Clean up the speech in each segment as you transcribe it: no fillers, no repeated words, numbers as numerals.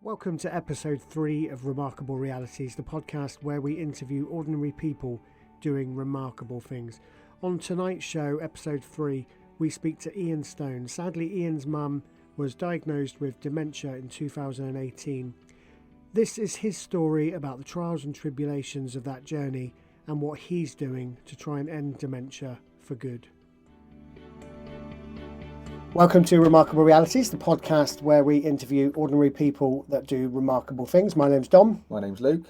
Welcome to episode 3 of Remarkable Realities, the podcast where we interview ordinary people doing remarkable things. On tonight's show, episode 3, we speak to Ian Stone. Sadly, Ian's mum was diagnosed with dementia in 2018. This is his story about the trials and tribulations of that journey and what he's doing to try and end dementia for good. Welcome to Remarkable Realities, the podcast where we interview ordinary people that do remarkable things. My name's Dom. My name's Luke.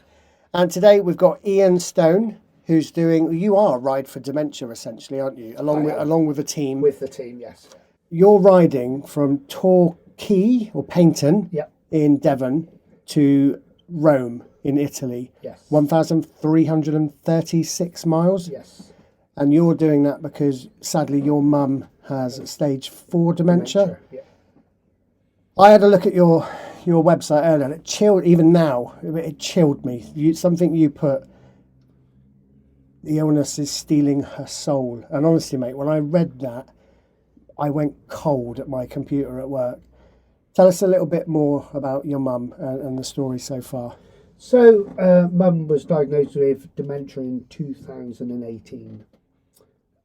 And today we've got Ian Stone, who's doing, you are Ride4Dementia essentially, aren't you? Along with a team. With the team, yes. You're riding from Torquay or Paignton in Devon to Rome in Italy. Yes. 1,336 miles. Yes. And you're doing that because sadly your mum has stage 4 dementia. Yeah. I had a look at your website earlier and it chilled, even now, it chilled me. Something you put, the illness is stealing her soul. And honestly, mate, when I read that, I went cold at my computer at work. Tell us a little bit more about your mum and the story so far. So, mum was diagnosed with dementia in 2018.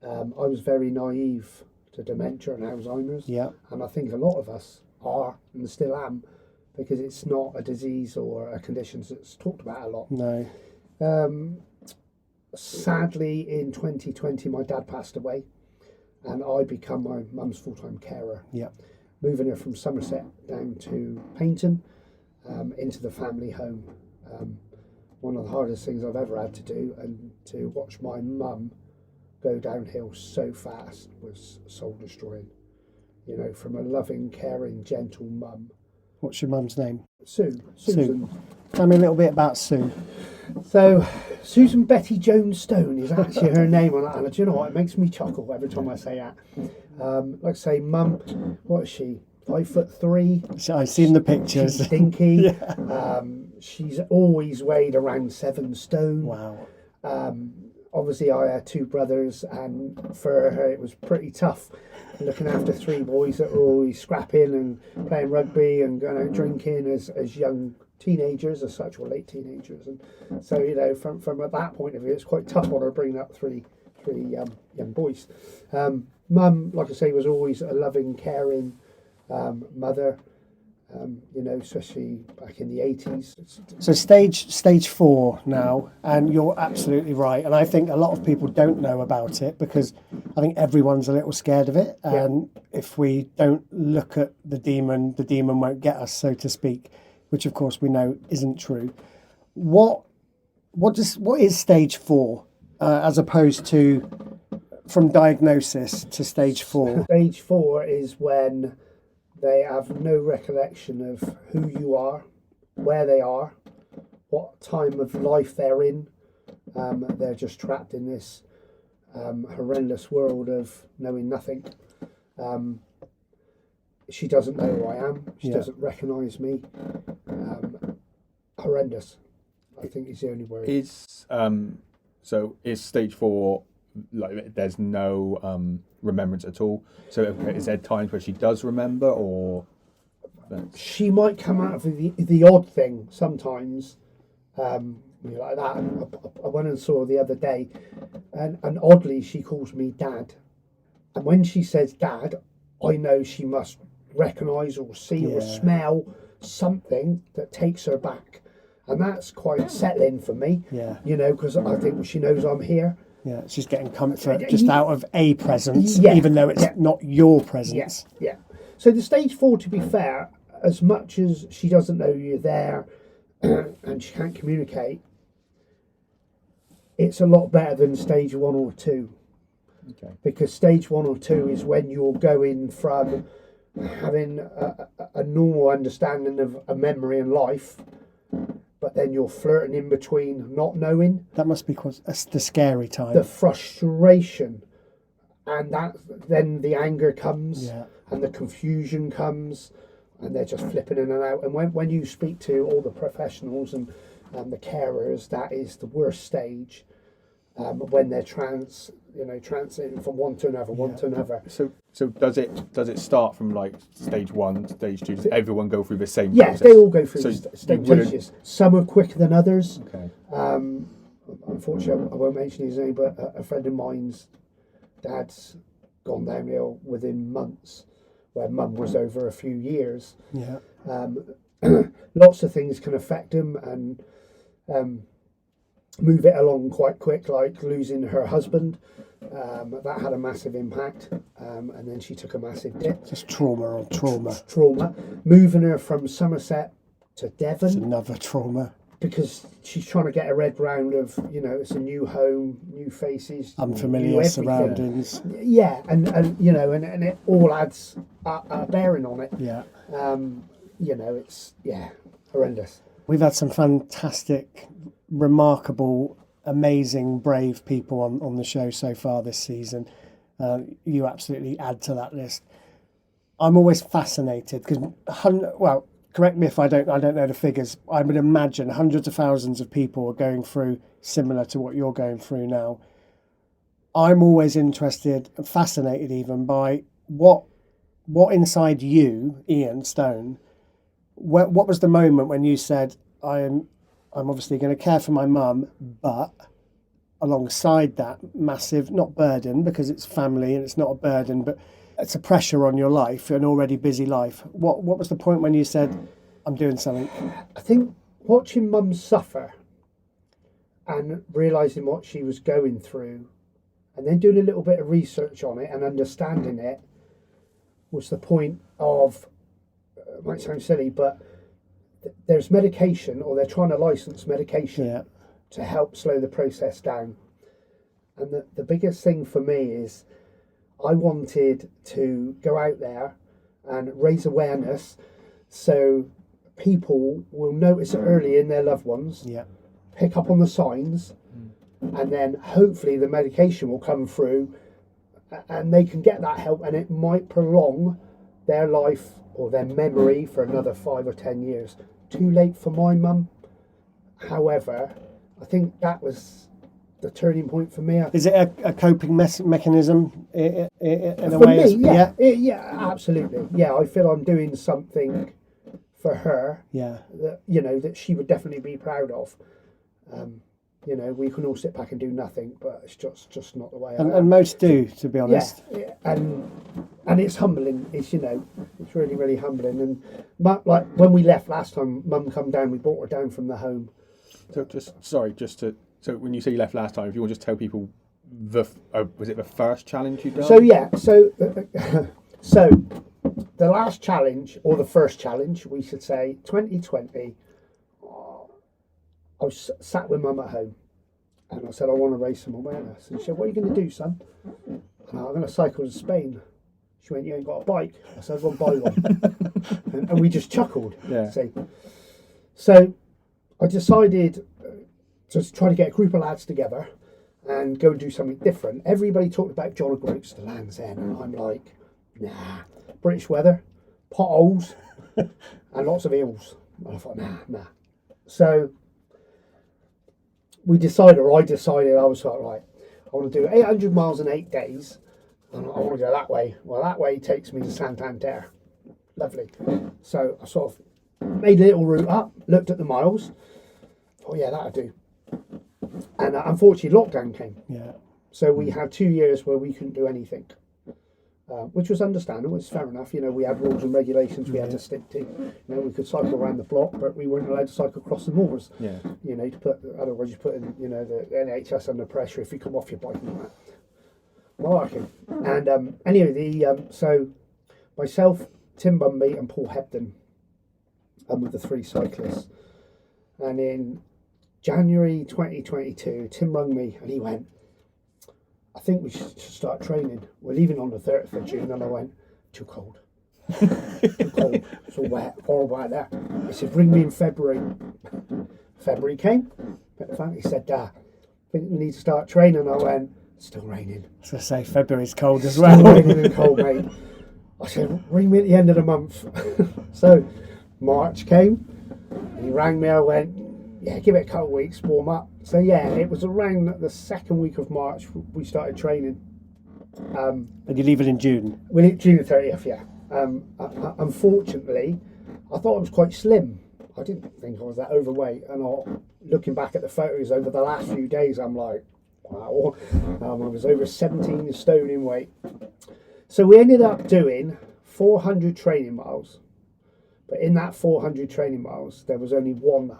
I was very naive to dementia and Alzheimer's. Yeah. And I think a lot of us are, and still am, because it's not a disease or a condition that's talked about a lot. No. Sadly, in 2020, my dad passed away, and I become my mum's full-time carer. Yeah. Moving her from Somerset down to Paignton, into the family home. One of the hardest things I've ever had to do, and to watch my mum go downhill so fast was soul destroying. You know, from a loving, caring, gentle mum. What's your mum's name? Susan. Sue. Tell me a little bit about Sue. So, Susan Betty Jones Stone is actually her name on that, and do you know what? It makes me chuckle every time I say that. Like I say, mum, what is she? 5'3". I've seen the pictures. She's dinky. Yeah. She's always weighed around 7 stone. Wow. Obviously, I had 2 brothers, and for her it was pretty tough looking after 3 boys that were always scrapping and playing rugby and going out drinking as young teenagers, as such, or late teenagers. And so, you know, from that point of view, it's quite tough on her bringing up three young boys. Mum, like I say, was always a loving, caring mother. You know, especially back in the 80s. So stage 4 now, and you're absolutely right. And I think a lot of people don't know about it because I think everyone's a little scared of it. And if we don't look at the demon won't get us, so to speak, which of course we know isn't true. What is stage 4 as opposed to from diagnosis to stage 4? Stage 4 is when they have no recollection of who you are, where they are, what time of life they're in. They're just trapped in this horrendous world of knowing nothing. She doesn't know who I am. She doesn't recognise me. Horrendous, I think is the only word. Is stage 4, like there's no remembrance at all? So is there times where she does remember, or she might come out of the odd thing sometimes, like that? I went and saw her the other day, and oddly she calls me Dad, and when she says Dad, I know she must recognise or see or smell something that takes her back, and that's quite settling for me. You know, because I think she knows I'm here. Yeah, she's getting comfort just out of a presence, even though it's not your presence. Yeah. So the stage 4, to be fair, as much as she doesn't know you're there and she can't communicate, it's a lot better than stage 1 or 2. Okay. Because stage 1 or 2 is when you're going from having a normal understanding of a memory and life, but then you're flirting in between not knowing. That must be the scary time. The frustration. And then the anger comes and the confusion comes, and they're just flipping in and out. And when you speak to all the professionals and the carers, that is the worst stage. when they're transiting from one to another. So does it start from like stage 1, stage 2? Does everyone go through the same Yes, process? they all go through So the you wouldn't- stages. Some are quicker than others. Okay. Unfortunately, I won't mention his name, but a friend of mine's dad's gone downhill within months, where mum was over a few years. Yeah. Lots of things can affect him and move it along quite quick, like losing her husband. That had a massive impact, and then she took a massive dip. Just trauma on trauma. Trauma. Moving her from Somerset to It's Devon, another trauma. because she's trying to get her head round of, it's a new home, new faces, new Unfamiliar everything. surroundings. Yeah, and it all adds a bearing on it. Yeah. It's horrendous. We've had some fantastic, remarkable, amazing, brave people on the show so far this season. You absolutely add to that list. I'm always fascinated because, correct me if I don't know the figures. I would imagine hundreds of thousands of people are going through similar to what you're going through now. I'm always interested and fascinated even by what inside you, Ian Stone, what was the moment when you said, I'm obviously going to care for my mum, but alongside that massive, not burden, because it's family and it's not a burden, but it's a pressure on your life, an already busy life. What was the point when you said, I'm doing something? I think watching mum suffer and realising what she was going through, and then doing a little bit of research on it and understanding it, was the point of, it might sound silly, but there's medication, or they're trying to license medication to help slow the process down. And the biggest thing for me is I wanted to go out there and raise awareness so people will notice it early in their loved ones, pick up on the signs, and then hopefully the medication will come through and they can get that help, and it might prolong their life or their memory for another 5 or 10 years. Too late for my mum. However, I think that was the turning point for me. Is it a coping mechanism in a For way? me, yeah, absolutely. Yeah, I feel I'm doing something for her that, that she would definitely be proud of. We can all sit back and do nothing, but it's just not the way I am. And most do, to be honest. Yeah, and it's humbling. It's it's really, really humbling. And like when we left last time, Mum come down. We brought her down from the home. So when you say you left last time, if you want to just tell people was it the first challenge you done? So the last challenge, or the first challenge, we should say, 2020. I was sat with Mum at home, and I said, I want to raise some awareness. And she said, what are you going to do, son? And I'm going to cycle to Spain. She went, you ain't got a bike? I said, go and buy one. and we just chuckled. Yeah. See? So I decided to try to get a group of lads together and go and do something different. Everybody talked about John O'Groats to Land's End, and I'm like, nah. British weather, potholes, and lots of hills. And I thought, nah. So I decided, I was like, right, I want to do 800 miles in 8 days, and I want to go that way. Well, that way takes me to Santander. Lovely. So I sort of made a little route up, looked at the miles. Oh yeah, that'll do. And unfortunately, lockdown came. Yeah. So we had 2 years where we couldn't do anything, which was understandable. It's fair enough. We had rules and regulations we had to stick to. We could cycle around the block, but we weren't allowed to cycle across the moors. Yeah. Otherwise you put in, the NHS under pressure if you come off your bike and that. Malarkey. And anyway, so myself, Tim Bumby, and Paul Hebden, with the 3 cyclists. And in January 2022, Tim rang me and he went, I think we should start training. We're leaving on the 30th of June. And I went, too cold. Too cold. It's all wet, horrible out there. He said, ring me in February. February came. He said, I think we need to start training. I went, it's still raining. I was going to say, February's cold as Still well. raining and cold, mate. I said, ring me at the end of the month. So March came. And he rang me. I went, yeah, give it a couple of weeks, warm up. So yeah, it was around the second week of March we started training. And you leave it in June. Well, June the 30th, yeah. Unfortunately, I thought I was quite slim. I didn't think I was that overweight. And looking back at the photos over the last few days, I'm like, wow. I was over 17 stone in weight. So we ended up doing 400 training miles. But in that 400 training miles, there was only one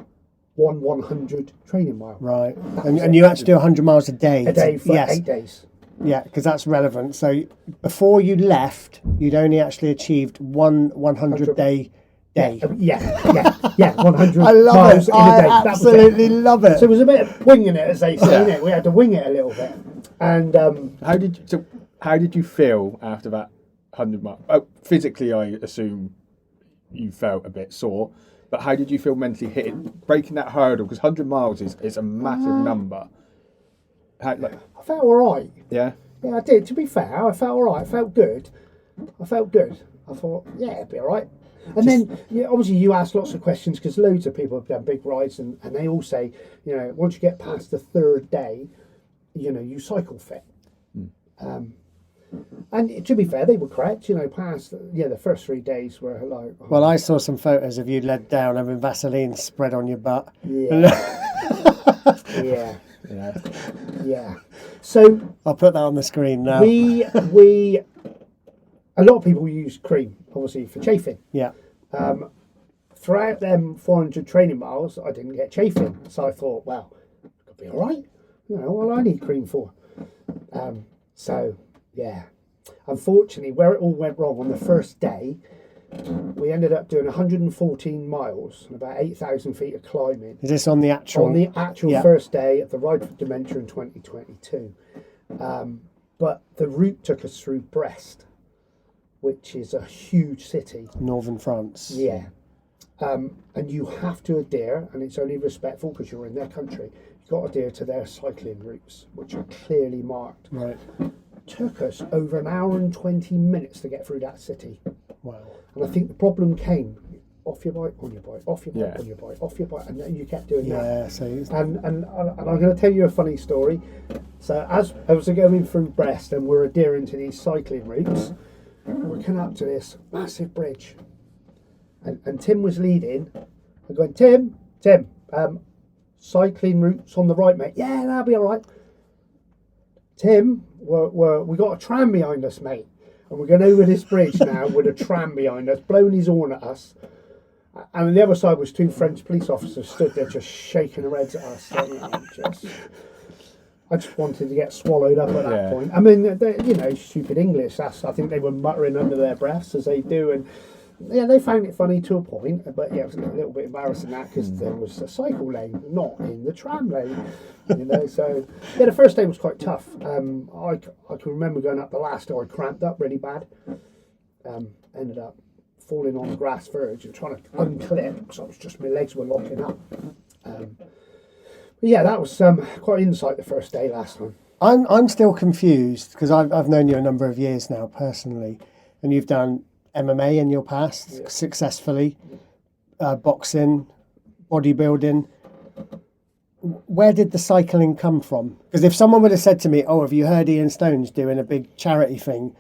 100 training mile. Right. And you actually do 100 miles a day. A day for 8 days. Yeah, because that's relevant. So before you left, you'd only actually achieved one 100-day day. Yeah, 100 I love miles it. in a day. I absolutely love it. So it was a bit of winging it, as they say, innit? We had to wing it a little bit. And How did you feel after that 100 miles? Oh, physically, I assume you felt a bit sore, but how did you feel mentally breaking that hurdle? Because 100 miles is a massive number. I felt all right. Yeah? Yeah, I did. To be fair, I felt all right. I felt good. I thought, yeah, it'd be all right. And then, obviously, you ask lots of questions because loads of people have done big rides and they all say, once you get past the third day, you cycle fit. And to be fair, they were correct. Past the first 3 days were like. Oh. Well, I saw some photos of you led down having Vaseline spread on your butt. Yeah. Yeah. So I'll put that on the screen now. We a lot of people use cream, obviously, for chafing. Yeah. Throughout them 400 training miles, I didn't get chafing, so I thought, well, it could be all right. All I need cream for. So. Yeah. Unfortunately, where it all went wrong on the first day, we ended up doing 114 miles and about 8,000 feet of climbing. Is this on the actual? On the actual first day of the Ride4Dementia in 2022. But the route took us through Brest, which is a huge city. Northern France. Yeah. And you have to adhere, and it's only respectful because you're in their country, you've got to adhere to their cycling routes, which are clearly marked. Right. Took us over an hour and 20 minutes to get through that city. Wow. And I think the problem came off your bike, on your bike, off your bike, Yeah. on your bike, off your bike, and then you kept doing that. Yeah, so And I'm going to tell you a funny story. So as I was going through Brest and we're adhering to these cycling routes, we're coming up to this massive bridge. And Tim was leading. I'm going, Tim, cycling routes on the right, mate. Yeah, that'll be all right. Tim, we got a tram behind us, mate. And we're going over this bridge now with a tram behind us, blowing his horn at us. And on the other side was 2 French police officers stood there just shaking their heads at us. I just wanted to get swallowed up at that point. I mean, stupid English. I think they were muttering under their breaths as they do. And yeah, they found it funny to a point. But yeah, it was a little bit embarrassing that because there was a cycle lane, not in the tram lane. So yeah, the first day was quite tough. I can remember going up the last day, I cramped up really bad. Ended up falling on the grass verge and trying to unclip because my legs were locking up. But yeah, that was quite insight the first day last time. I'm still confused because I've known you a number of years now personally, and you've done MMA in your past successfully, boxing, bodybuilding. Where did the cycling come from? Because if someone would have said to me, "Oh, have you heard Ian Stone's doing a big charity thing?"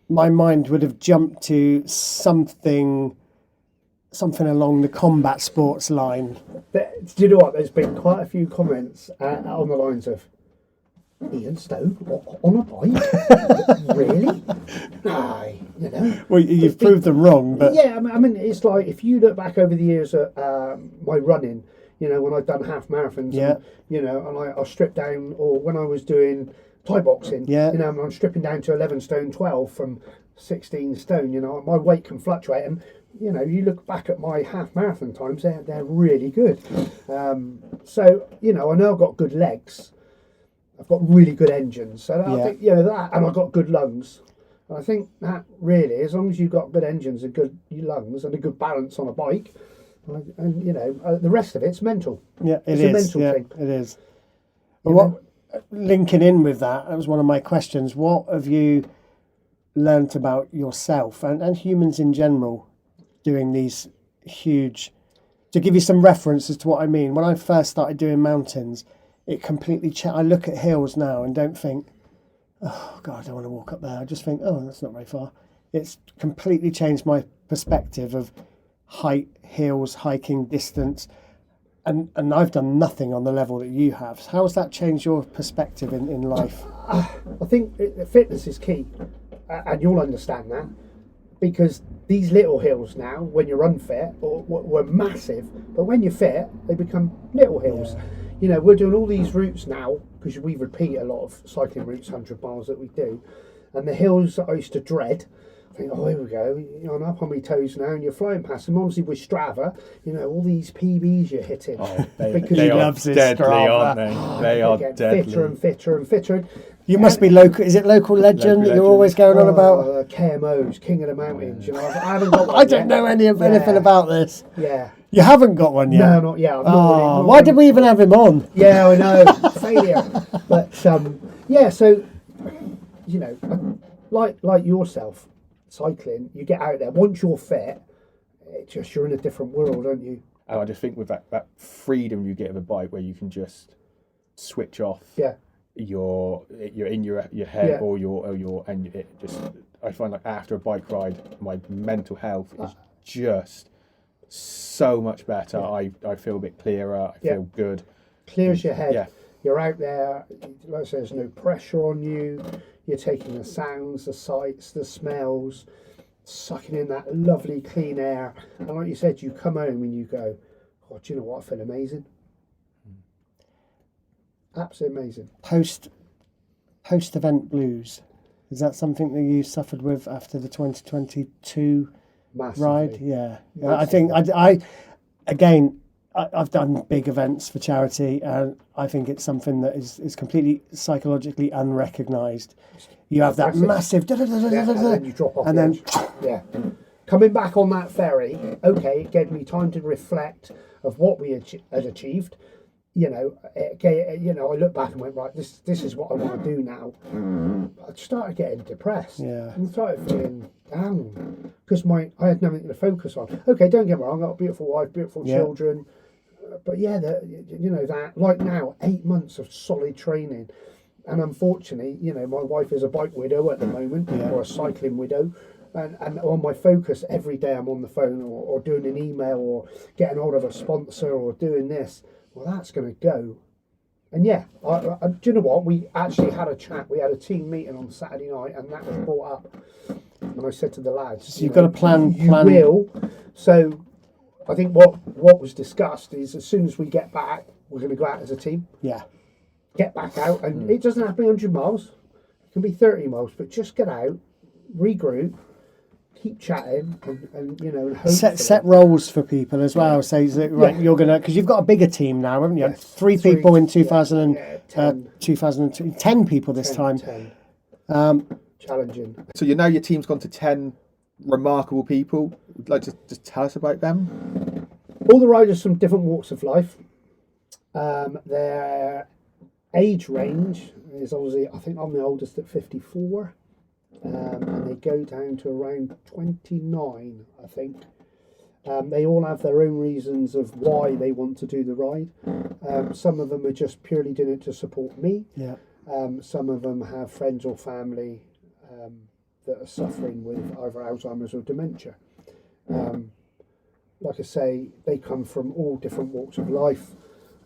my mind would have jumped to something along the combat sports line. Do you know what? There's been quite a few comments on the lines of, Ian Stone on a bike? Really? No, Well, you've proved them wrong, but yeah, I mean, it's like if you look back over the years at my running, when I'd done half marathons, and I stripped down, or when I was doing Thai boxing, I'm stripping down to 11 stone 12 from 16 stone. My weight can fluctuate, and you look back at my half marathon times, they're really good. So I know I've got good legs. I've got really good engines, so I think that, and I've got good lungs. And I think that really, as long as you've got good engines and good lungs and a good balance on a bike, and the rest of it's mental. Yeah, it's a mental thing. It is. But linking in with that was one of my questions. What have you learnt about yourself and humans in general doing these huge? To give you some reference as to what I mean, when I first started doing mountains, it completely I look at hills now and don't think, oh God, I don't want to walk up there. I just think, oh, that's not very far. It's completely changed my perspective of height, hills, hiking, distance. And I've done nothing on the level that you have. How has that changed your perspective in life? I think fitness is key, and you'll understand that, because these little hills now, when you're unfit, were massive, but when you're fit, they become little hills. Yeah. You know, we're doing all these routes now, because we repeat a lot of cycling routes, 100 miles that we do, and the hills that I used to dread, I think, oh, here we go, you know, I'm up on my toes now, and you're flying past them. Obviously with Strava, you know, all these PBs you're hitting. Oh, because they you are deadly, aren't they? They are get deadly. fitter and fitter and fitter. You must be local. Is it local legend that you're always going on about? KMOs, King of the Mountains. You know, I haven't got one I don't know anything about this. Yeah. You haven't got one yet? No, not yet. I've not really, why did we even have him on? Yeah, I know. Failure. But, yeah, so, you know, like yourself, cycling, you get out there. Once you're fit, you're in a different world, aren't you? And I just think with that freedom you get of a bike where you can just switch off. Yeah. You're in your head or your and it just, I find like after a bike ride my mental health is just so much better. I feel a bit clearer. I feel good. Clears your head. Yeah. You're out there, like I say, there's no pressure on you. You're taking the sounds, the sights, the smells, sucking in that lovely clean air. And like you said, you come home and you go, oh, do you know what? I feel amazing. Absolutely amazing. Post-event blues. Is that something that you suffered with after the 2022 Massively. ride? Yeah. Massively. I think I've done big events for charity, and I think it's something that is completely psychologically unrecognised. You have that massive, and then you drop off and the then edge. Coming back on that ferry, okay, it gave me time to reflect of what we had achieved. You know, I look back and went, right, this is what I want to do now. I started getting depressed. Yeah. And started feeling down because I had nothing to focus on. Okay, don't get me wrong, I've got a beautiful wife, beautiful children. But yeah, that like now, 8 months of solid training. And unfortunately, you know, my wife is a bike widow at the moment, or a cycling widow. And on my focus every day, I'm on the phone or doing an email or getting hold of a sponsor or doing this. Well, that's going to go. And yeah, do you know what? We actually had a chat. We had a team meeting on Saturday night, and that was brought up. And I said to the lads, so you've got to plan. You will. So I think what was discussed is as soon as we get back, we're going to go out as a team. Yeah. Get back out. And it doesn't have to be 100 miles. It can be 30 miles. But just get out, regroup, keep chatting, and you know, and set roles for people as well. Say right, you're gonna, because you've got a bigger team now, haven't you? Yes. Three people in 10. 2002, 10 people this time. 10. Challenging. So you know your team's gone to 10 remarkable people. Would you like to just tell us about them? All the riders from different walks of life. Their age range is obviously, I think I'm the oldest at 54. And they go down to around 29, I think. They all have their own reasons of why they want to do the ride. Some of them are just purely doing it to support me. Yeah. Some of them have friends or family that are suffering with either Alzheimer's or dementia. Like I say, they come from all different walks of life.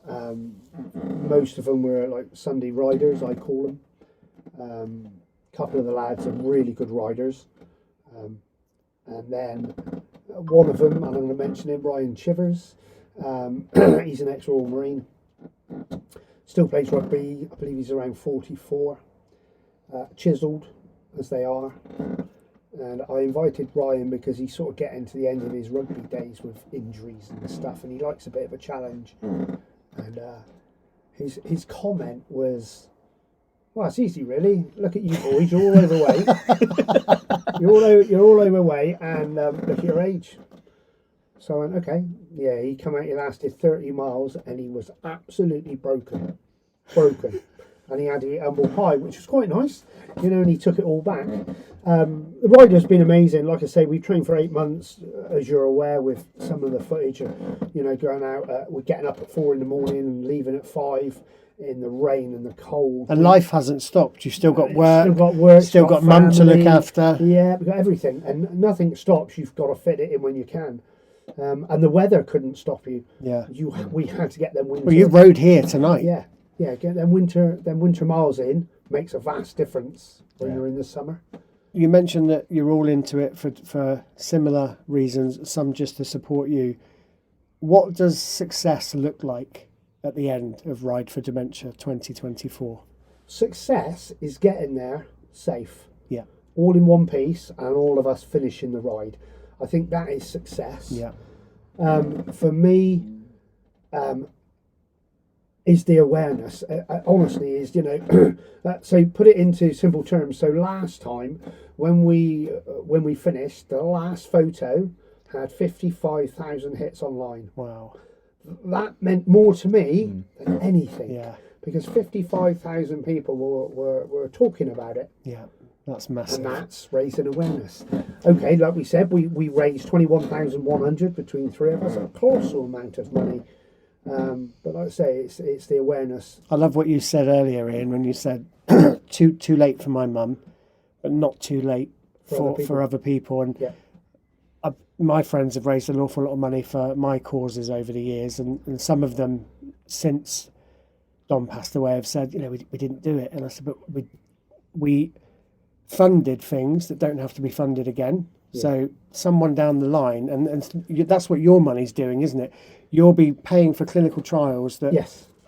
Most of them were like Sunday riders, I call them. Couple of the lads are really good riders, and then one of them, and I'm going to mention him, Ryan Chivers. He's an ex-Royal Marine, still plays rugby. I believe he's around 44, chiselled as they are. And I invited Ryan because he's sort of getting to the end of his rugby days with injuries and stuff, and he likes a bit of a challenge. And his comment was, well, it's easy, really. Look at you boys. You're all overweight. you're all overweight, and look at your age. So I went, okay. Yeah, he come out. He lasted 30 miles, and he was absolutely broken. And he had to eat humble pie, which was quite nice, you know. And he took it all back. The rider's been amazing. Like I say, we've trained for 8 months, as you're aware, with some of the footage of, you know, going out. We're getting up at 4 in the morning and leaving at 5. in the rain and the cold. And life hasn't stopped. You've still got work. Still got work. Still got mum to look family. after. Yeah, we've got everything, and nothing stops. You've got to fit it in when you can. And the weather couldn't stop you. Yeah. We had to get them winter. Well, you rode here tonight. Yeah, get them winter miles in makes a vast difference when you're in the summer. You mentioned that you're all into it for similar reasons, some just to support you. What does success look like at the end of Ride4Dementia 2024? Success is getting there safe. Yeah. All in one piece, and all of us finishing the ride. I think that is success. Yeah. For me, is the awareness. Honestly, is so put it into simple terms. So last time when we finished, the last photo had 55,000 hits online. Wow. That meant more to me than anything. Yeah. Because 55,000 people were talking about it. Yeah. That's massive. And that's raising awareness. Okay, like we said, we raised 21,100 between three of us, a colossal amount of money. But like I say, it's the awareness. I love what you said earlier, Ian, when you said too late for my mum, but not too late for other people. And my friends have raised an awful lot of money for my causes over the years, and some of them since Don passed away have said, we didn't do it. And I said, but we funded things that don't have to be funded again. Yeah. So someone down the line, and that's what your money's doing, isn't it? You'll be paying for clinical trials that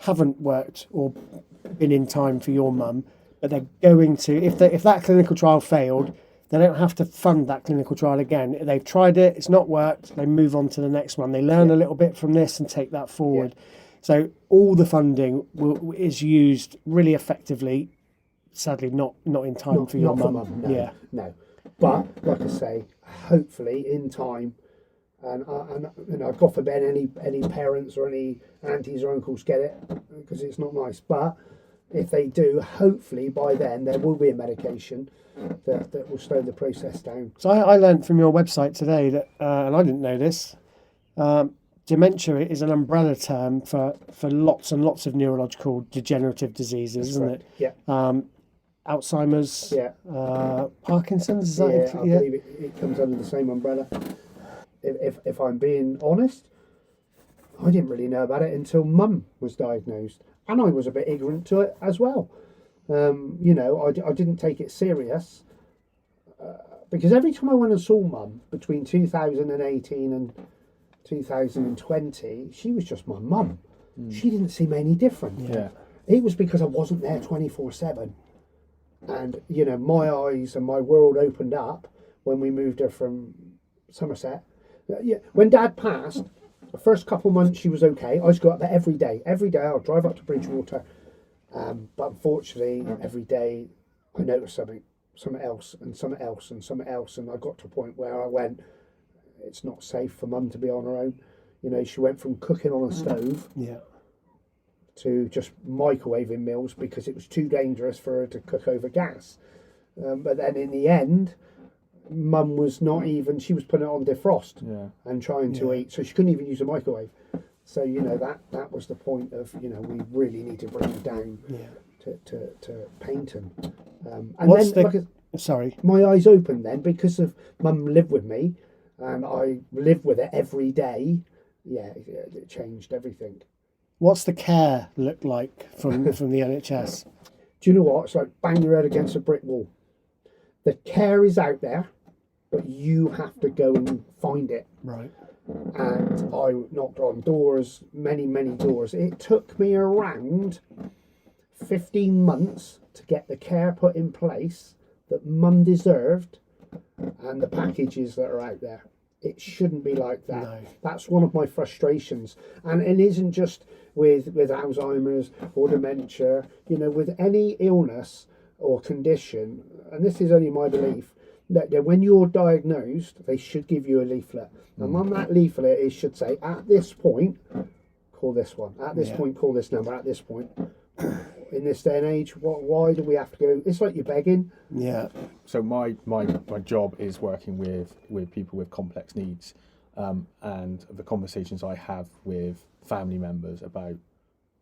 haven't worked or been in time for your mum, but they're going to, if that clinical trial failed, they don't have to fund that clinical trial again. They've tried it, it's not worked, they move on to the next one. They learn a little bit from this and take that forward. Yeah. So all the funding is used really effectively. Sadly, not in time for your mum. No, no. But like I say, hopefully in time, and God forbid any parents or any aunties or uncles get it, because it's not nice. But if they do, hopefully by then there will be a medication that will slow the process down. So I learned from your website today that, and I didn't know this, dementia is an umbrella term for lots and lots of neurological degenerative diseases, isn't it? Yeah. Alzheimer's, Parkinson's, is that? Yeah, I believe it comes under the same umbrella. If I'm being honest, I didn't really know about it until Mum was diagnosed, and I was a bit ignorant to it as well. I didn't take it serious because every time I went and saw Mum between 2018 and 2020, she was just my mum. She didn't seem any different. Yeah. It was because I wasn't there 24/7. And, my eyes and my world opened up when we moved her from Somerset. When Dad passed, the first couple months she was okay. I used to go up there every day. Every day I'll drive up to Bridgewater. But unfortunately, every day I noticed something else and something else and something else. And I got to a point where I went, it's not safe for Mum to be on her own. She went from cooking on a stove to just microwaving meals because it was too dangerous for her to cook over gas. But then in the end, Mum was not even, she was putting it on defrost and trying to eat, so she couldn't even use a microwave. So, that was the point of, we really need to bring her down to Paignton. And Sorry. My eyes opened then because of Mum lived with me and I lived with it every day. Yeah, it changed everything. What's the care look like from the NHS? Do you know what? It's like bang your head against a brick wall. The care is out there, but you have to go and find it. Right. And I knocked on doors, many, many doors. It took me around 15 months to get the care put in place that Mum deserved and the packages that are out there. It shouldn't be like that. No. That's one of my frustrations. And it isn't just with Alzheimer's or dementia, with any illness or condition, and this is only my belief, that when you're diagnosed, they should give you a leaflet. And on that leaflet, it should say, at this point, call this one. At this point, call this number. At this point. In this day and age, why do we have to go? It's like you're begging. Yeah. So my job is working with people with complex needs, and the conversations I have with family members about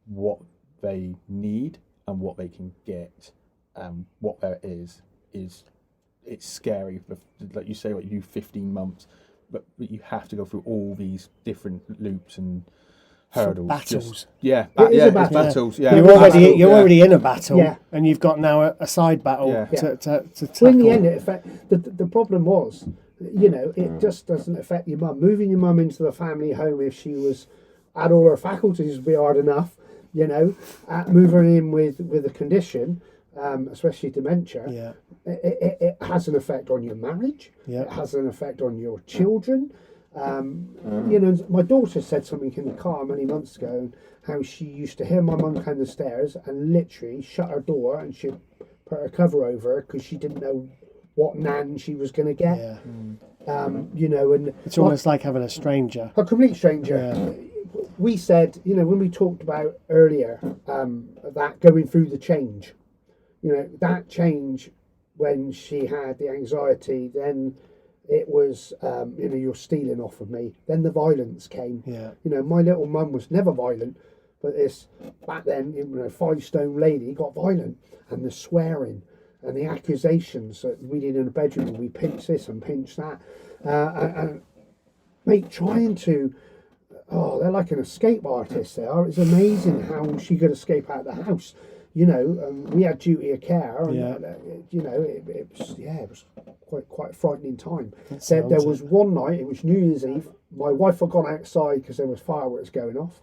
what they need and what they can get, and what there is it's scary. Like you say, what you do 15 months, but you have to go through all these different loops and hurdles. Battles. It is a battle. It's battles. Yeah, You're already in a battle, Yeah. and you've got now a side battle Yeah. to tackle. Well, in the end, the problem was, it just doesn't affect your mum. Moving your mum into the family home, if she had all her faculties, would be hard enough. Moving her in with a condition, especially dementia, Yeah. it has an effect on your marriage. Yeah. It has an effect on your children. My daughter said something in the car many months ago, how she used to hear my mum come the stairs and literally shut her door and she'd put her cover over her because she didn't know what nan she was going to get. Yeah. And It's almost like having a stranger. a complete stranger. Yeah. We said, when we talked about earlier, that going through the change, that change when she had the anxiety, then it was, you're stealing off of me. Then the violence came. Yeah. My little mum was never violent, but this, back then, 5-stone lady got violent, and the swearing and the accusations that we did in the bedroom, and we pinched this and pinched that. And mate, trying to, they're like an escape artist. They are. It's amazing how she could escape out of the house. We had duty of care, and it was quite a frightening time. There was one night, it was New Year's Eve. My wife had gone outside because there was fireworks going off.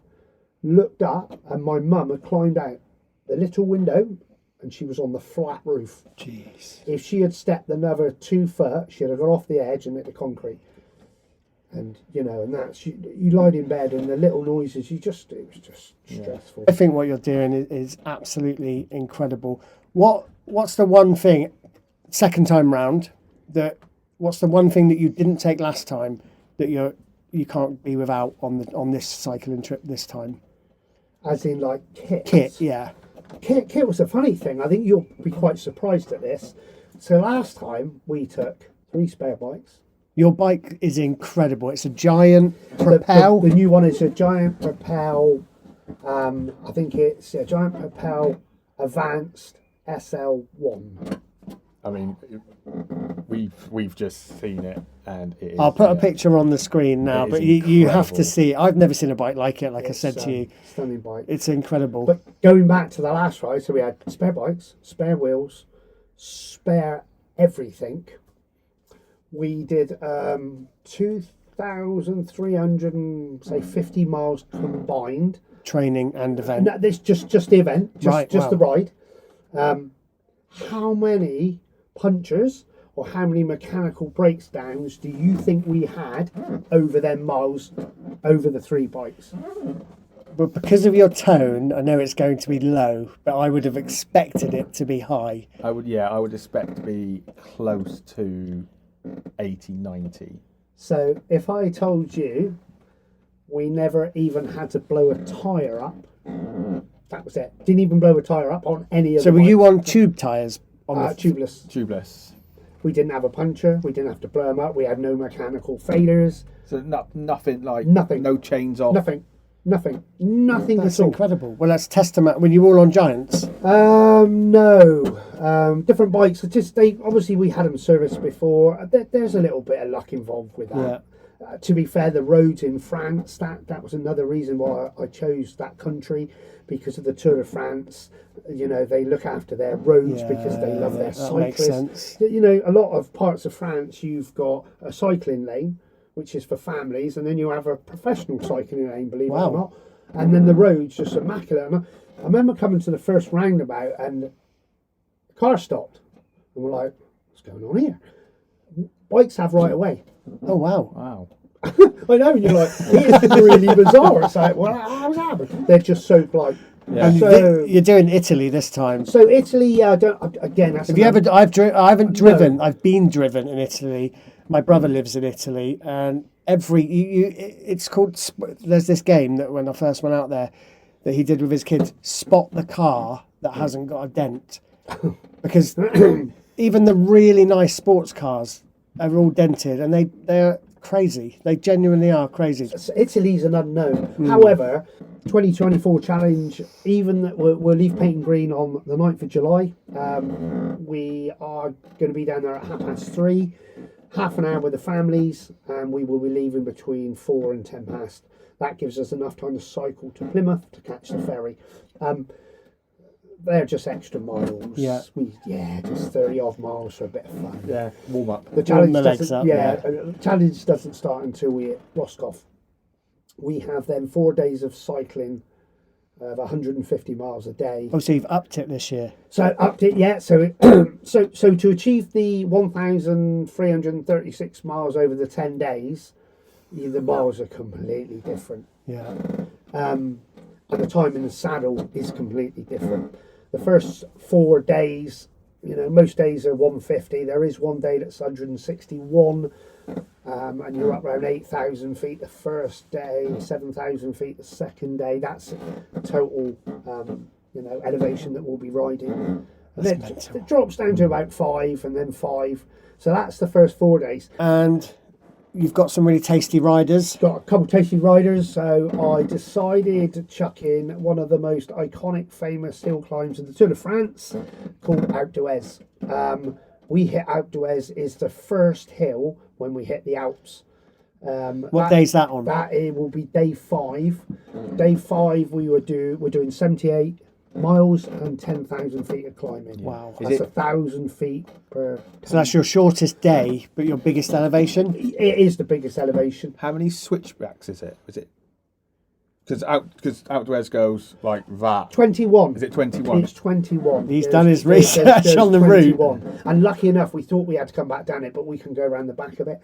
Looked up, and my mum had climbed out the little window, and she was on the flat roof. Jeez. If she had stepped another 2 foot, she'd have gone off the edge and hit the concrete. And and that's you lied in bed, and the little noises. It was just stressful. I think what you're doing is absolutely incredible. What's the one thing, second time round, what's the one thing that you didn't take last time that you can't be without on this cycling trip this time? As in, like, kit. Kit, yeah. Kit was a funny thing. I think you'll be quite surprised at this. So last time we took 3 spare bikes. Your bike is incredible. It's a giant Propel. The new one is a giant Propel. I think it's a giant Propel Advanced SL1. I mean, we've just seen it, and it is. I'll put a picture on the screen now, It is but you have to incredible. see. I've never seen a bike like it. Like It's, I said to you, stunning bike. it's incredible. But going back to the last ride, so we had spare bikes, spare wheels, spare everything. We did 2,350 miles combined. Training and event. No, this just the event, Right, just wow. the ride. How many punctures or how many mechanical breakdowns do you think we had over them miles, over the 3 bikes? But because of your tone, I know it's going to be low, but I would have expected it to be high. I would expect to be close to 80, 90. So if I told you we never even had to blow a tyre up, that was it. Didn't even blow a tyre up on any of So the were bikes. you on tube tyres? Tubeless. Tubeless. We didn't have a puncture. We didn't have to blow them up. We had no mechanical failures. So nothing like Nothing. No chains off. Nothing That's at all. incredible. Well, that's testament. Were you all on Giants? No. Different bikes. Obviously we had them serviced before. There's a little bit of luck involved with that. Yeah. To be fair, the roads in France, that was another reason why I chose that country, because of the Tour de France. They look after their roads because they love their that makes cyclists. sense. A lot of parts of France, you've got a cycling lane, which is for families, and then you have a professional cycling lane, believe it Wow. or not. And then the road's just immaculate. And I remember coming to the first roundabout, and the car stopped, and we're like, "What's going on here?" Bikes have right away. Oh, wow. Wow. I know, and you're like, "It's really bizarre." It's like, "Well, how's that happen?" They're just so polite. Yeah. And So, you're doing Italy this time. so Italy, again, that's Have you ever? another- I haven't driven. I've been driven in Italy. My brother lives in Italy, and it's called. There's this game that when I first went out there, that he did with his kids. Spot the car that hasn't got a dent, because even the really nice sports cars are all dented, and they're crazy. They genuinely are crazy. Italy's an unknown. However, 2024 challenge, even that we'll leave Paignton Green on the 9th of July. We are going to be down there at 3:30, half an hour with the families, and we will be leaving between 4 and 10 past. That gives us enough time to cycle to Plymouth to catch the ferry. They're just extra miles. Yeah. Just 30 odd miles for a bit of fun. Yeah, warm up. The challenge the legs doesn't, up, the challenge doesn't start until we hit Roscoff. We have then 4 days of cycling of 150 miles a day. Oh, so you've upped it this year. So upped it, yeah. So so to achieve the 1,336 miles over the 10 days, the miles are completely different. Yeah. And the time in the saddle is completely different. The first 4 days, most days are 150. There is one day that's 161, and you're up around 8,000 feet the first day, 7,000 feet the second day. That's total, elevation that we'll be riding. And then it drops down to about 5 and then 5. So that's the first 4 days. And you've got some really tasty riders. Got a couple of tasty riders, so I decided to chuck in one of the most iconic, famous hill climbs in the Tour de France, called Alpe d'Huez. We hit Alpe d'Huez is the first hill when we hit the Alps. What day's that on? That it will be day 5. Day 5 we're doing 78 miles and 10,000 feet of climbing. Wow. That's 1,000 feet per. So that's your shortest day, but your biggest elevation? It is the biggest elevation. How many switchbacks is it? Because Alpe d'Huez goes like that. 21. Is it 21? It's 21. He's done his research on the route. 21. And lucky enough, we thought we had to come back down it, but we can go around the back of it.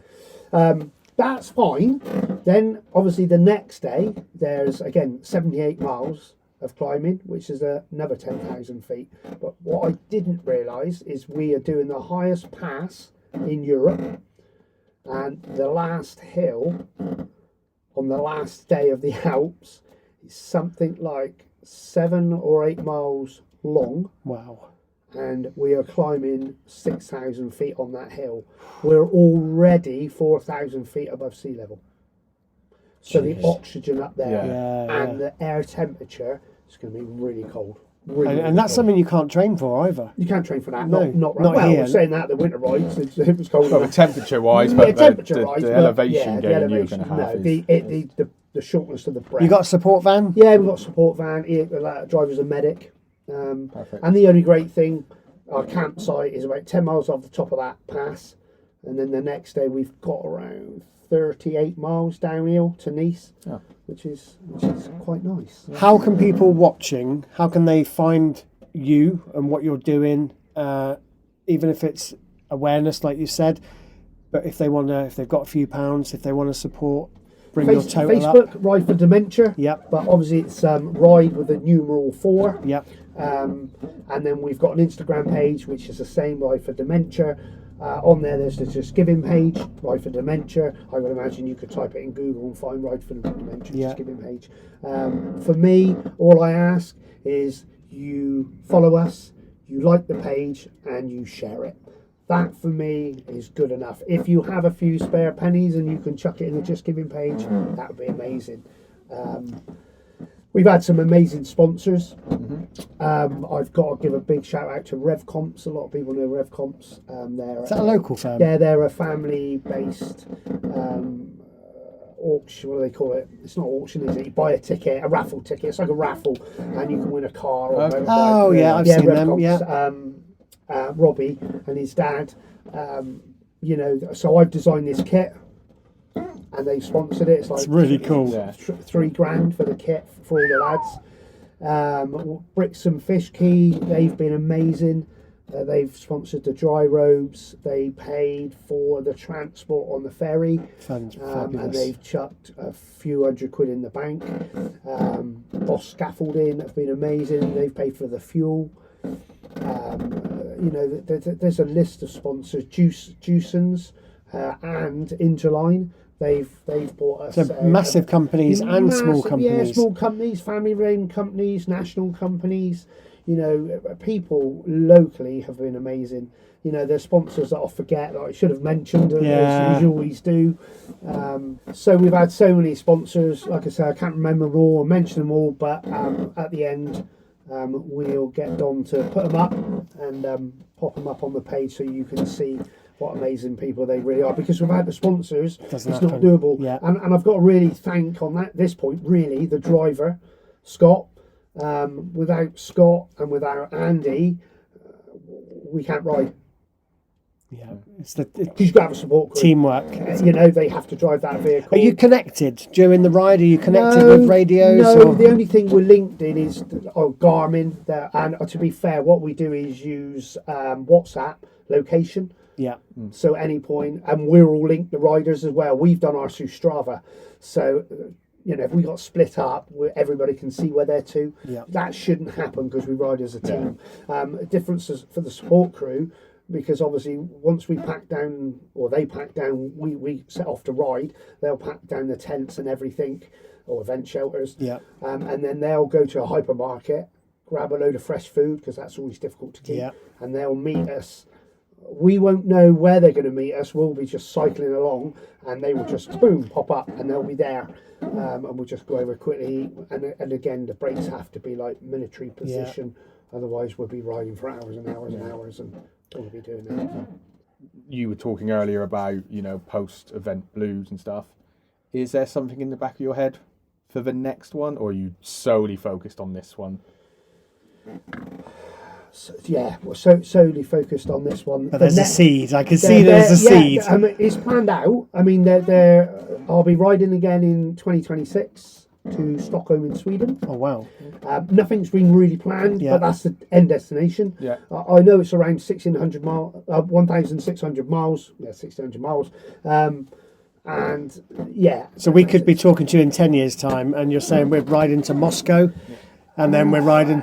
That's fine. Then, obviously, the next day, there's, again, 78 miles of climbing, which is another 10,000 feet. But what I didn't realise is we are doing the highest pass in Europe, and the last hill on the last day of the Alps is something like 7 or 8 miles long. Wow. And we are climbing 6,000 feet on that hill. We're already 4,000 feet above sea level. So the oxygen up there and the air temperature is going to be really cold. And that's something you can't train for either. You can't train for that. No, Not not well, here. we're saying that the winter rides, it was cold. Well, temperature-wise, but the elevation gain you're going to have. The shortness of the breath. You got a support van? Yeah, we've got a support van. The driver's a medic. Perfect. And the only great thing, our campsite is about 10 miles off the top of that pass. And then the next day we've got around 38 miles downhill to Nice, which is quite nice. How can people watching, how can they find you and what you're doing, even if it's awareness, like you said, but if they've got a few pounds, if they want to support, bring your total Facebook, up. Ride4Dementia. Yep. But obviously it's Ride with a numeral 4. Yep. And then we've got an Instagram page, which is the same, Ride4Dementia. On there, there's the Just Giving page, Ride4Dementia. I would imagine you could type it in Google and find Ride4Dementia, Just Giving page. For me, all I ask is you follow us, you like the page, and you share it. That for me is good enough. If you have a few spare pennies and you can chuck it in the Just Giving page, that would be amazing. We've had some amazing sponsors. I've got to give a big shout out to RevComps. A lot of people know RevComps. Is that a local firm? Yeah, they're a family-based auction. What do they call it? It's not auction, is it? You buy a ticket, a raffle ticket. It's like a raffle, and you can win a car or a motorbike. Oh yeah, I've seen them. RevComps, Yeah. Robbie and his dad. So I've designed this kit. And they sponsored it. It's like really cool. $3,000 for the kit for all the lads. Bricks and Fish Key, they've been amazing. They've sponsored the dry robes. They paid for the transport on the ferry. And they've chucked a few £100 in the bank. Boss Scaffolding have been amazing. They've paid for the fuel. There's a list of sponsors. Juicens and Interline. They've bought us. So massive companies and small companies. Yeah, small companies, family-run companies, national companies. You know, people locally have been amazing. You know, there's sponsors that I'll forget that I should have mentioned, as you always do. So we've had so many sponsors. Like I say, I can't remember them all or mention them all, but at the end, we'll get Don to put them up and pop them up on the page so you can see what amazing people they really are. Because without the sponsors, it's not doable. Yeah. And I've got to really thank on this point, really, the driver, Scott. Without Scott and without Andy, we can't ride. Yeah, it's because you've got to have a support crew. Teamwork. You know, they have to drive that vehicle. Are you connected during the ride? Are you connected with radios? No, the only thing we're linked in is Garmin. And to be fair, what we do is use WhatsApp location. Yeah. So at any point, and we're all linked, the riders as well. We've done ours through Strava. So, you know, if we got split up, everybody can see where they're to. Yeah. That shouldn't happen because we ride as a team. Differences for the support crew, because obviously once we pack down, or they pack down, we set off to ride, they'll pack down the tents and everything, or event shelters. Yeah. And then they'll go to a hypermarket, grab a load of fresh food, because that's always difficult to keep. Yeah. And they'll meet us. We won't know where they're going to meet us. We'll be just cycling along, and they will just boom pop up, and they'll be there, and we'll just go over quickly. And again, the brakes have to be like military position, otherwise we'll be riding for hours and hours and hours, and we'll be doing that. You were talking earlier about, you know, post-event blues and stuff. Is there something in the back of your head for the next one, or are you solely focused on this one? So, we're solely focused on this one. But there's a seed. I can see there's a seed. It's planned out. I mean, I'll be riding again in 2026 to Stockholm in Sweden. Oh, wow. Nothing's been really planned, but that's the end destination. Yeah. I know it's around 1,600 miles, 1,600 miles. Yeah, 1,600 miles. And yeah. So we could be talking to you in 10 years' time, and you're saying we're riding to Moscow. And then we're riding.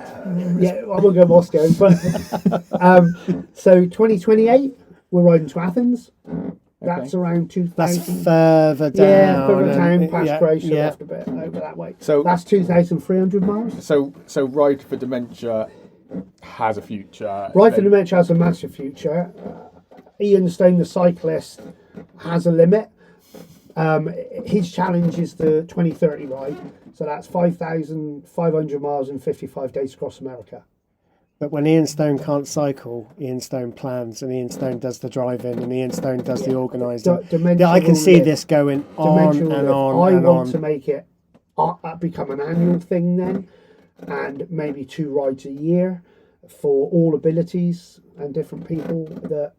Yeah, I won't go to Moscow, but so 2028 we're riding to Athens. That's around 2,000. That's further down. Yeah, further down past Croatia, left a bit over that way. So that's 2,300 miles. So Ride4Dementia has a future. Ride4Dementia has a massive future. Ian Stone, the cyclist, has a limit. His challenge is the 2030 ride. So that's 5,500 miles in 55 days across America. But when Ian Stone can't cycle, Ian Stone plans, and Ian Stone does the driving, and Ian Stone does the organising. I can see this going on and on. I want to make it become an annual thing then, and maybe 2 rides a year for all abilities and different people that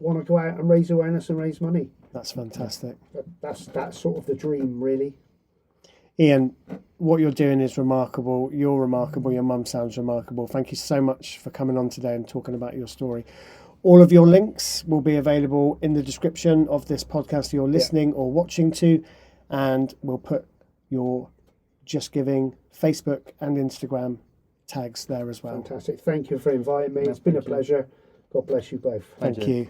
want to go out and raise awareness and raise money. That's fantastic. That's sort of the dream, really. Ian, what you're doing is remarkable. You're remarkable. Your mum sounds remarkable. Thank you so much for coming on today and talking about your story. All of your links will be available in the description of this podcast you're listening or watching to, and we'll put your Just Giving Facebook and Instagram tags there as well. Fantastic. Thank you for inviting me. It's been a pleasure. God bless you both. Thank you.